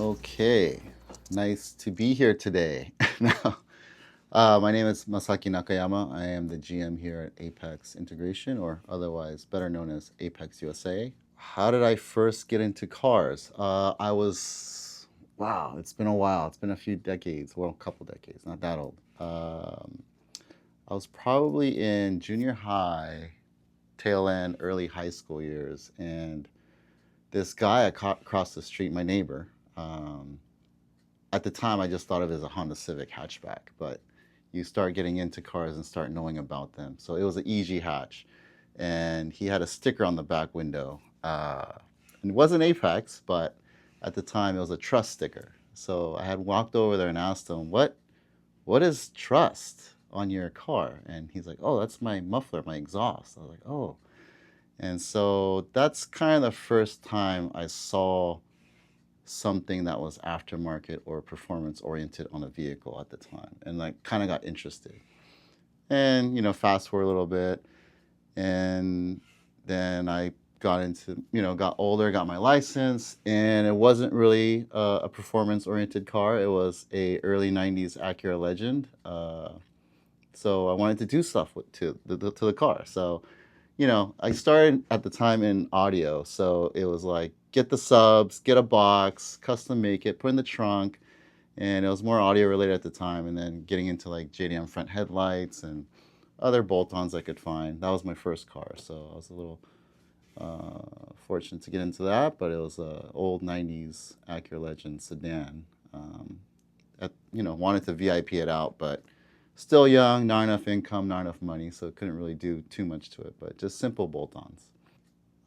Okay, nice to be here today. Now, my name is Masaki Nakayama. I am the GM here at Apex Integration, or otherwise better known as Apex USA. How did I first get into cars? Wow, it's been a while. It's been a few decades, well, a couple decades, not that old. I was probably in junior high, tail end, early high school years, and this guy I caught across the street, my neighbor, um, at the time I just thought of it as a Honda Civic hatchback, but you start getting into cars and start knowing about them. So it was an EG hatch, and he had a sticker on the back window. And it wasn't Apex, but at the time it was a trust sticker. So I had walked over there and asked him, "What is trust on your car?" And he's like, "Oh, that's my muffler, my exhaust." I was like, "Oh." And so that's kind of the first time I saw something that was aftermarket or performance oriented on a vehicle at the time, and like kind of got interested. And fast forward a little bit, and then I got into, got older, got my license, and it wasn't really a performance oriented car. It was a early 90s Acura Legend. So I wanted to do stuff to the car. So I started at the time in audio, so it was like get the subs, get a box, custom make it, put in the trunk, and it was more audio related at the time. And then getting into like JDM front headlights and other bolt-ons I could find. That was my first car, so I was a little fortunate to get into that. But it was a old '90s Acura Legend sedan. Wanted to VIP it out, but still young, not enough income, not enough money, so couldn't really do too much to it, but just simple bolt-ons.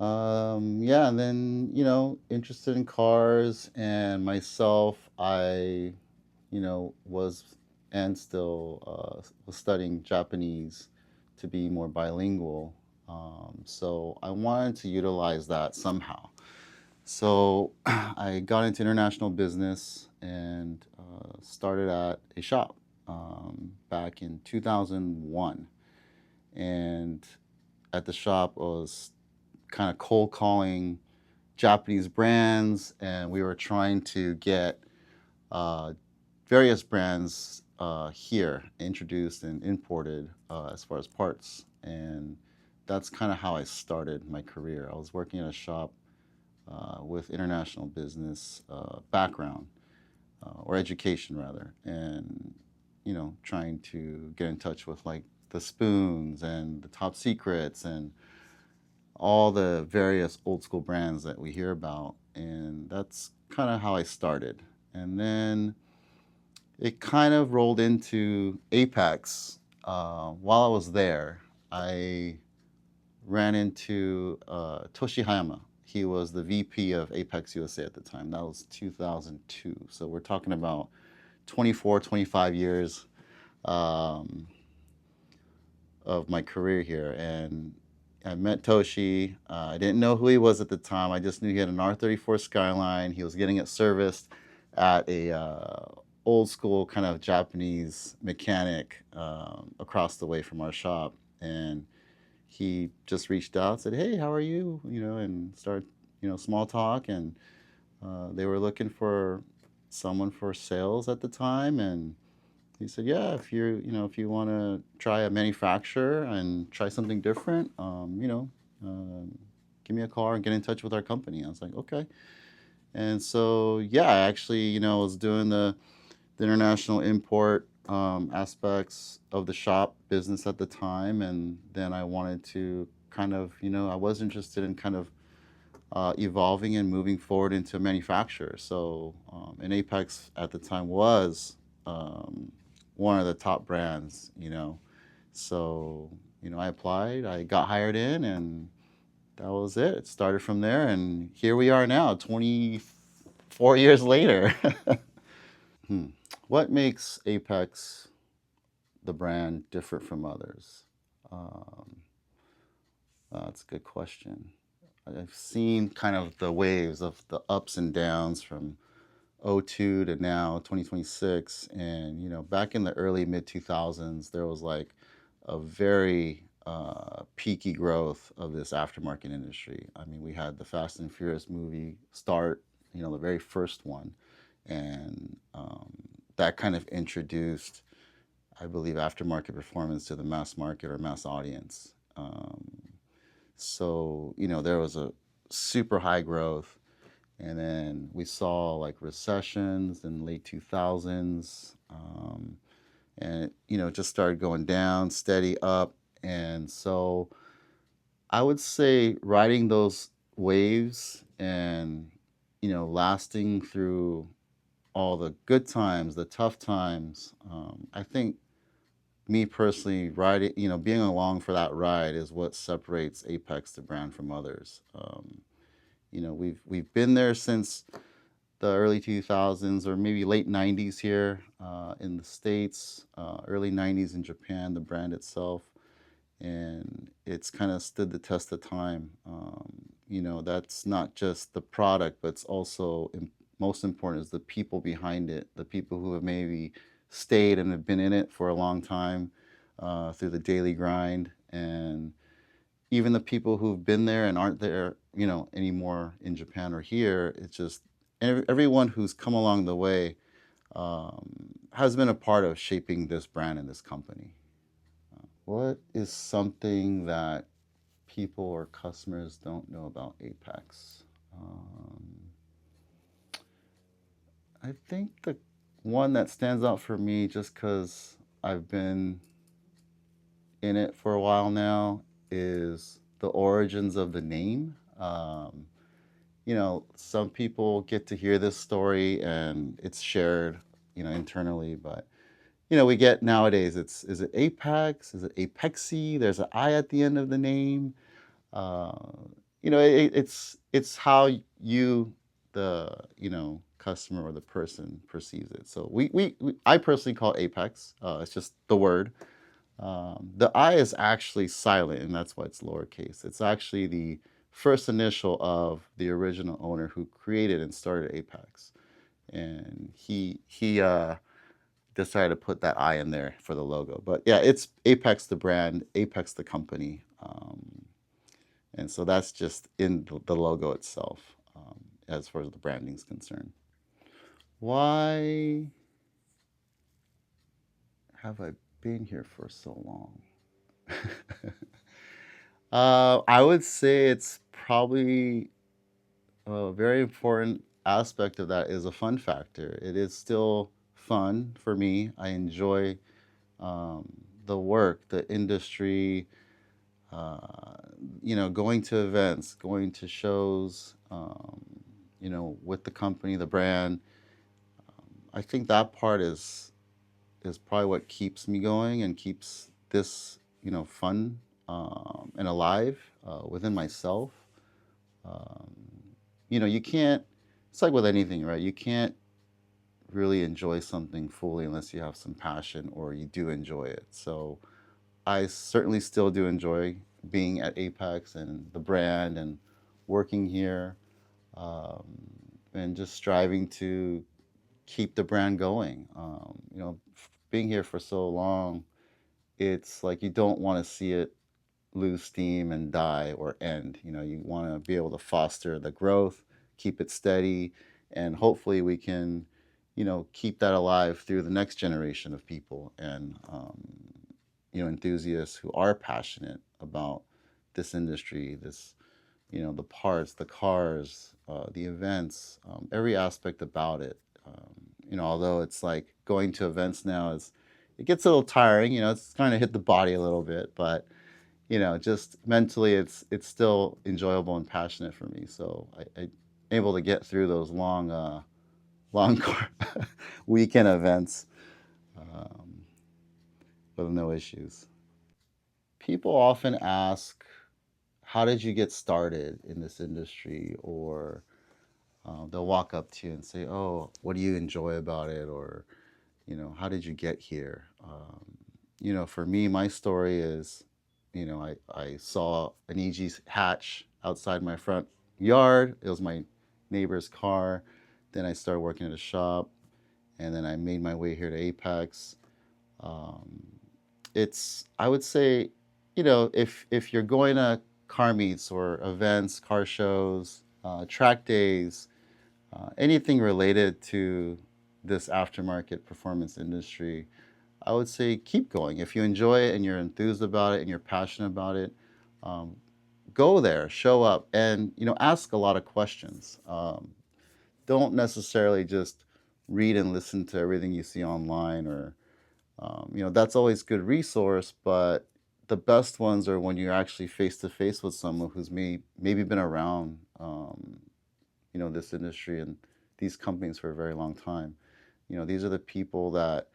Yeah, and then, interested in cars and myself, I, was and still was studying Japanese to be more bilingual. So I wanted to utilize that somehow. So I got into international business and started at a shop back in 2001. And at the shop was kind of cold calling Japanese brands, and we were trying to get uh, various brands here introduced and imported as far as parts. And that's kind of how I started my career. I was working at a shop with international business background or education rather, and trying to get in touch with like the spoons and the top secrets and all the various old school brands that we hear about. And that's kind of how I started. And then it kind of rolled into Apex. While I was there, I ran into Toshi Hayama. He was the VP of Apex USA at the time. That was 2002. So we're talking about 24, 25 years um, of my career here. And I met Toshi. I didn't know who he was at the time. I just knew he had an R34 Skyline. He was getting it serviced at a old school kind of Japanese mechanic across the way from our shop. And he just reached out, said, "Hey, how are you?" And started, small talk. And they were looking for someone for sales at the time. And he said, "Yeah, if you want to try a manufacturer and try something different, give me a call and get in touch with our company." I was like, "Okay." And so, yeah, I actually, was doing the international import aspects of the shop business at the time. And then I wanted to kind of, I was interested in kind of evolving and moving forward into a manufacturer. So, and Apex at the time was one of the top brands, So, I applied, I got hired in, and that was it. It started from there, and here we are now, 24 years later. Hmm. What makes Apex the brand different from others? Um, that's a good question. I've seen kind of the waves of the ups and downs from '02 to now 2026. And back in the early mid 2000s there was like a very peaky growth of this aftermarket industry. I mean, we had the Fast and Furious movie start, the very first one, and that kind of introduced, I believe, aftermarket performance to the mass market or mass audience. So there was a super high growth, and then we saw like recessions in the late 2000s, and it just started going down, steady up, and so I would say riding those waves and lasting through all the good times, the tough times. I think me personally, riding, being along for that ride is what separates Apex the brand from others. We've been there since the early 2000s or maybe late 90s here in the States, early 90s in Japan, the brand itself, and it's kind of stood the test of time. That's not just the product, but it's also most important is the people behind it, the people who have maybe stayed and have been in it for a long time through the daily grind, and even the people who've been there and aren't there, anymore in Japan or here. It's just everyone who's come along the way has been a part of shaping this brand and this company. What is something that people or customers don't know about Apex? Um, I think the one that stands out for me, just because I've been in it for a while now, is the origins of the name. Some people get to hear this story and it's shared, internally, but we get nowadays, is it Apex? Is it Apexi? There's an I at the end of the name. Uh, it's how you, the customer or the person perceives it. So I personally call it Apex. It's just the word. The I is actually silent, and that's why it's lowercase. It's actually the first initial of the original owner who created and started Apex, and he decided to put that I in there for the logo. But yeah, it's Apex the brand, Apex the company, and so that's just in the logo itself, as far as the branding is concerned. Why have I been here for so long? I would say it's probably a very important aspect of that is a fun factor. It is still fun for me. I enjoy um, the work, the industry, uh, going to events, going to shows, with the company, the brand. I think that part is probably what keeps me going and keeps this, fun and alive within myself. Um, you can't. It's like with anything, right? You can't really enjoy something fully unless you have some passion or you do enjoy it. So I certainly still do enjoy being at Apex and the brand and working here, um, and just striving to keep the brand going. Being here for so long, it's like you don't want to see it lose steam and die or end. You want to be able to foster the growth, keep it steady, and hopefully we can, keep that alive through the next generation of people and, enthusiasts who are passionate about this industry, the parts, the cars, the events, every aspect about it. Although it's like going to events now it gets a little tiring. It's kind of hit the body a little bit, but just mentally, it's still enjoyable and passionate for me. So I able to get through those long weekend events um, with no issues. People often ask, "How did you get started in this industry?" Or they'll walk up to you and say, "Oh, what do you enjoy about it?" Or how did you get here? For me, my story is, I saw an EG hatch outside my front yard. It was my neighbor's car. Then I started working at a shop, and then I made my way here to Apex. Um, I would say, if you're going to car meets or events, car shows, track days, Anything related to this aftermarket performance industry, I would say keep going. If you enjoy it and you're enthused about it and you're passionate about it, um, go there, show up, and ask a lot of questions. Don't necessarily just read and listen to everything you see online, or that's always good resource, but the best ones are when you're actually face to face with someone who's maybe been around this industry and these companies for a very long time. These are the people that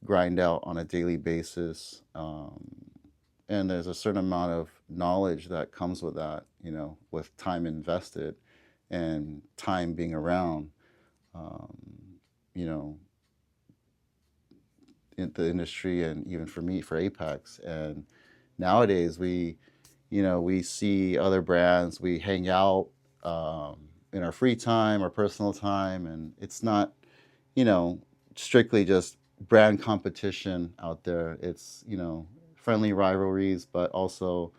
grind out on a daily basis, and there's a certain amount of knowledge that comes with that, with time invested and time being around, um, you know, in the industry, and even for me, for Apex. And nowadays we see other brands, we hang out in our free time, our personal time, and it's not, you know, strictly just brand competition out there. It's, friendly rivalries, but also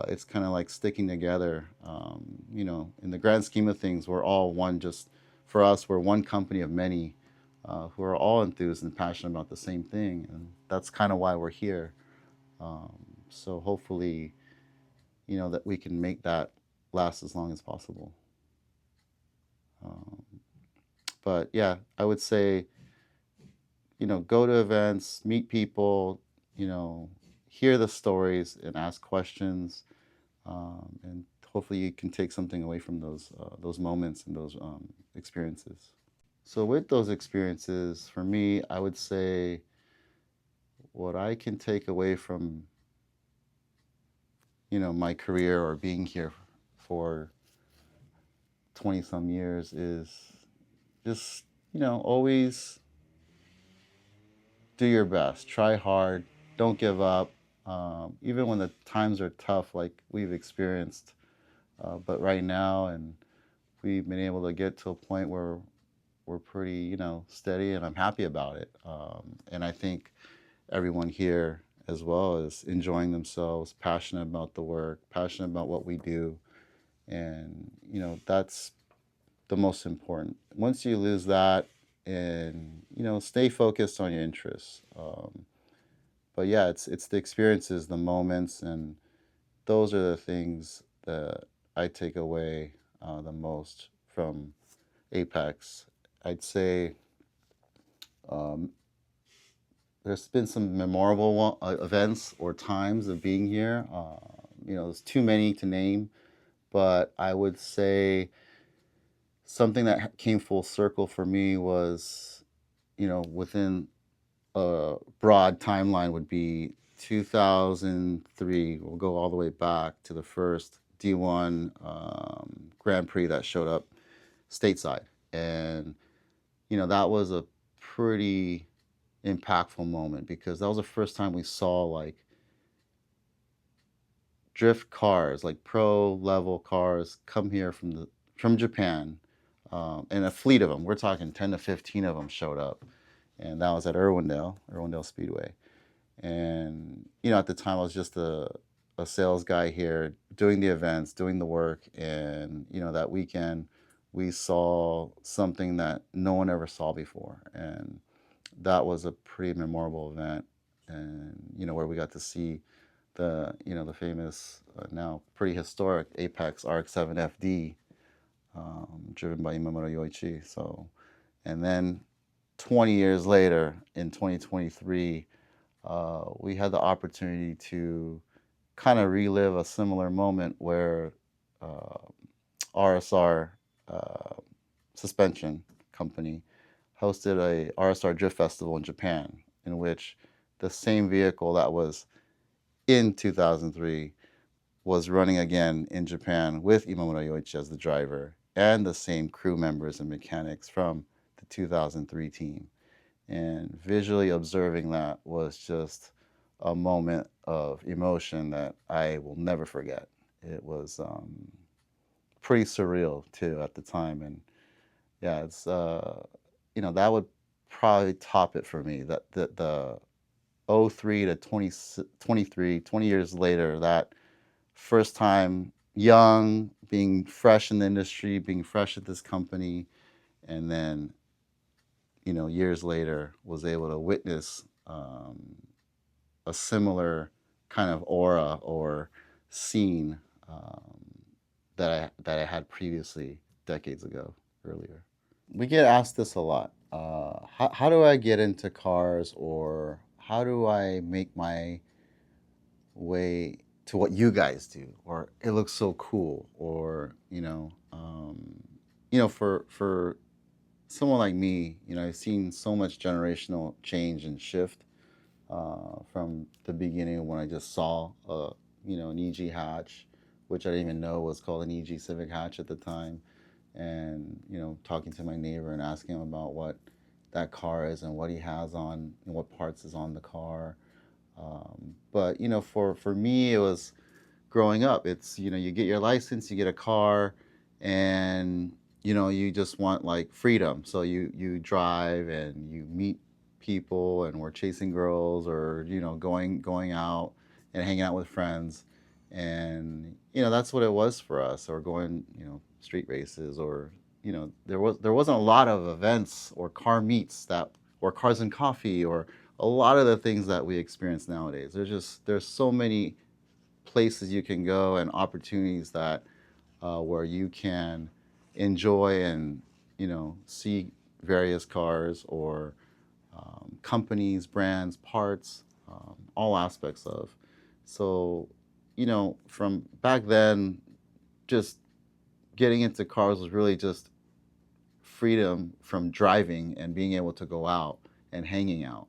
it's kind of like sticking together. In the grand scheme of things, we're all one, just for us, we're one company of many who are all enthused and passionate about the same thing. And that's kind of why we're here. Um, so hopefully, that we can make that last as long as possible. Um, but yeah, I would say, go to events, meet people, you know, hear the stories and ask questions, and hopefully you can take something away from those moments and those experiences. So with those experiences, for me, I would say what I can take away from my career or being here for 20 some years is just always do your best, try hard, don't give up, even when the times are tough, like we've experienced. But right now, and we've been able to get to a point where we're pretty, steady, and I'm happy about it. And I think everyone here as well is enjoying themselves, passionate about the work, passionate about what we do, and that's the most important. Once you lose that, and stay focused on your interests. But yeah, it's the experiences, the moments, and those are the things that I take away the most from Apex. I'd say um, there's been some memorable events or times of being here. There's too many to name, but I would say something that came full circle for me was, within a broad timeline would be 2003. We'll go all the way back to the first D1 Grand Prix that showed up stateside. And, that was a pretty impactful moment because that was the first time we saw like drift cars, like pro level cars, come here from Japan, and a fleet of them. We're talking 10 to 15 of them showed up, and that was at Irwindale Speedway. And at the time I was just a sales guy here, doing the events, doing the work, and that weekend we saw something that no one ever saw before, and that was a pretty memorable event, and where we got to see the famous now pretty historic Apex RX-7 FD, driven by Imamura Yoichi. So, and then 20 years later in 2023, we had the opportunity to kind of relive a similar moment where uh, RSR suspension company hosted a RSR Drift Festival in Japan, in which the same vehicle that was in 2003 was running again in Japan with Imamura Yoichi as the driver and the same crew members and mechanics from the 2003 team. And visually observing that was just a moment of emotion that I will never forget. It was pretty surreal too at the time, and yeah, it's that would probably top it for me. That the 03 to 2023, 20 years later, that first time, young, being fresh in the industry, being fresh at this company, and then years later was able to witness a similar kind of aura or scene um, that I had previously decades ago earlier. We get asked this a lot. How do I get into cars, or how do I make my way to what you guys do, or it looks so cool, or for someone like me, I've seen so much generational change and shift from the beginning when I just saw an EG hatch, which I didn't even know was called an EG Civic hatch at the time, and talking to my neighbor and asking him about what that car is and what he has on and what parts is on the car. But for me, it was growing up. It's you get your license, you get a car, and you just want like freedom. So you drive and you meet people, and we're chasing girls, or going out and hanging out with friends, and that's what it was for us. Or going street races, or there wasn't a lot of events or car meets that or cars and coffee or a lot of the things that we experience nowadays. There's so many places you can go and opportunities that where you can enjoy and see various cars or companies, brands, parts, all aspects of. So from back then, just getting into cars was really just freedom from driving and being able to go out and hanging out.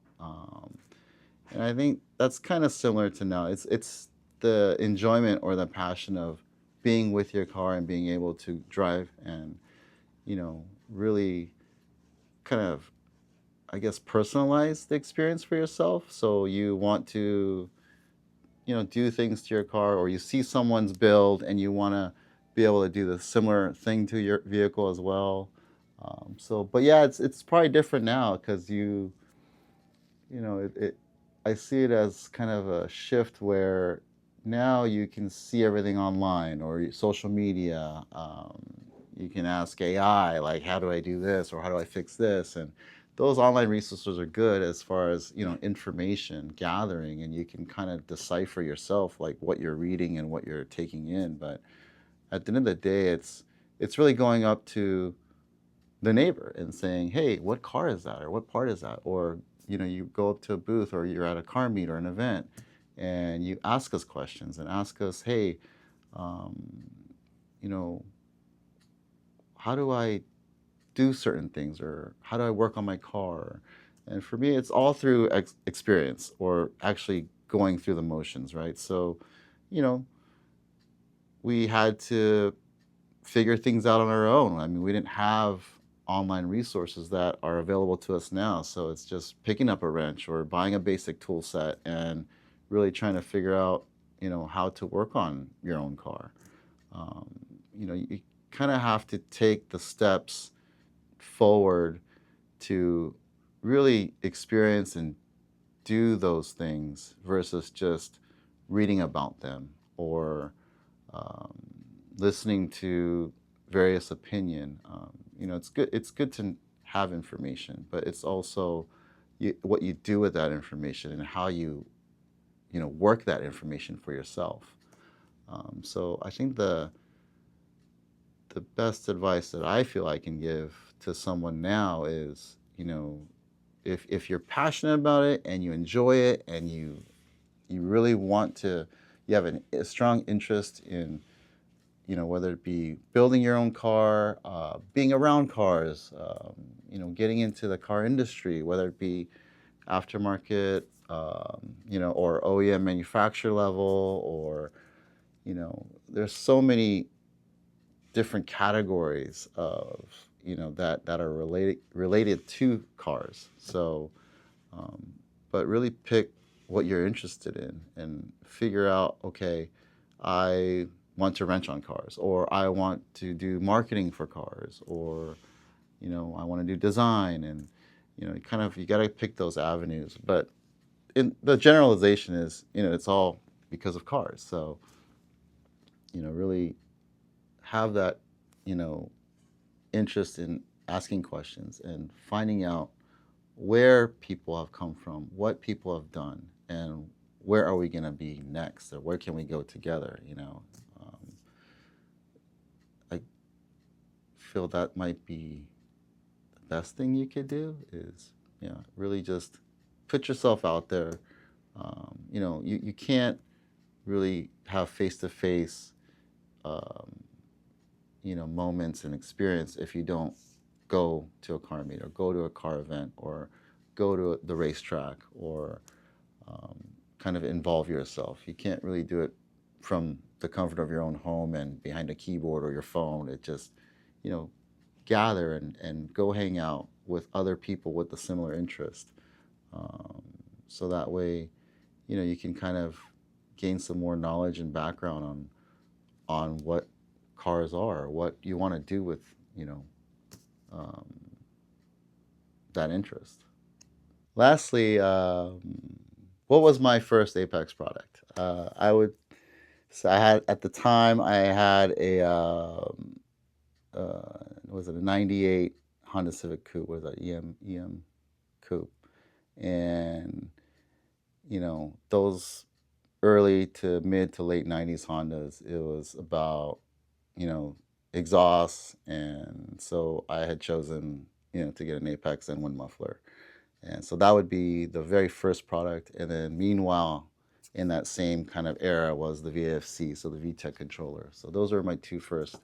And I think that's kind of similar to now. It's the enjoyment or the passion of being with your car and being able to drive and really kind of, I guess, personalize the experience for yourself. So you want to do things to your car, or you see someone's build and you want to be able to do the similar thing to your vehicle as well. But yeah, it's probably different now because I see it as kind of a shift where now you can see everything online or social media. You can ask AI, like, how do I do this, or how do I fix this? And those online resources are good as far as information gathering, and you can kind of decipher yourself like what you're reading and what you're taking in. But at the end of the day, it's really going up to the neighbor and saying, "Hey, what car is that, or what part is that?" Or you go up to a booth, or you're at a car meet or an event, and you ask us questions and ask us, "Hey, um, you know, how do I do certain things, or how do I work on my car?" And for me, it's all through experience or actually going through the motions, right? So, you know, we had to figure things out on our own. I mean, we didn't have online resources that are available to us now. So it's just picking up a wrench or buying a basic tool set and really trying to figure out, how to work on your own car. Um, you kind of have to take the steps forward to really experience and do those things versus just reading about them or um, listening to various opinion. It's good to have information, but it's also what you do with that information and how you work that information for yourself. So I think the best advice that I feel I can give to someone now is, if you're passionate about it and you enjoy it and you really want to, you have a strong interest in whether it be building your own car, being around cars, getting into the car industry, whether it be aftermarket, or OEM manufacturer level, or, there's so many different categories of, that are related to cars. So, um, but really pick what you're interested in and figure out, okay, I want to wrench on cars, or I want to do marketing for cars, or I want to do design, and you got to pick those avenues. But the generalization is, it's all because of cars. So really have that you know interest in asking questions and finding out where people have come from, what people have done, and where are we going to be next, or where can we go together. I feel that might be the best thing you could do is, really just put yourself out there. You can't really have face to face moments and experience if you don't go to a car meet or go to a car event or go to the racetrack or um, kind of involve yourself. You can't really do it from the comfort of your own home and behind a keyboard or your phone. It just, you know, gather and go hang out with other people with a similar interest. Um, so that way, you can kind of gain some more knowledge and background on what cars are, what you want to do with, you know, um, that interest. Lastly, what was my first Apex product? I had at the time I had a was it a '98 Honda Civic Coupe? Was that EM Coupe? And those early to mid to late '90s Hondas, it was about you know exhaust, and so I had chosen to get an Apex and one muffler. And so that would be the very first product. And then meanwhile, in that same kind of era was the VFC, so the VTech controller. So those were my two first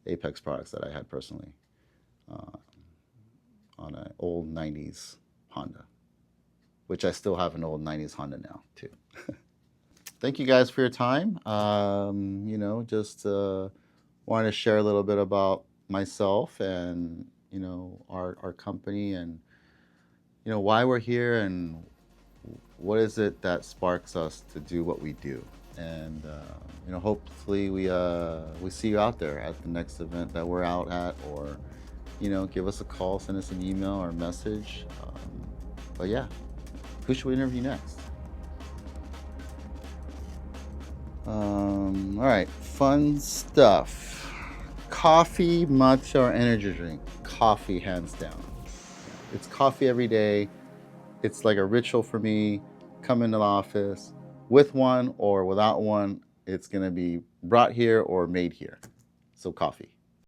Apex products that I had personally uh, on an old 90s Honda, which I still have an old 90s Honda now, too. Thank you guys for your time. Just wanted to share a little bit about myself and, our company and, why we're here and what is it that sparks us to do what we do. And hopefully we see you out there at the next event that we're out at, or give us a call, send us an email or a message. But yeah, who should we interview next? All right, fun stuff. Coffee, matcha, or energy drink? Coffee, hands down. It's coffee every day. It's like a ritual for me. Come into the office with one or without one. It's going to be brought here or made here. So, coffee.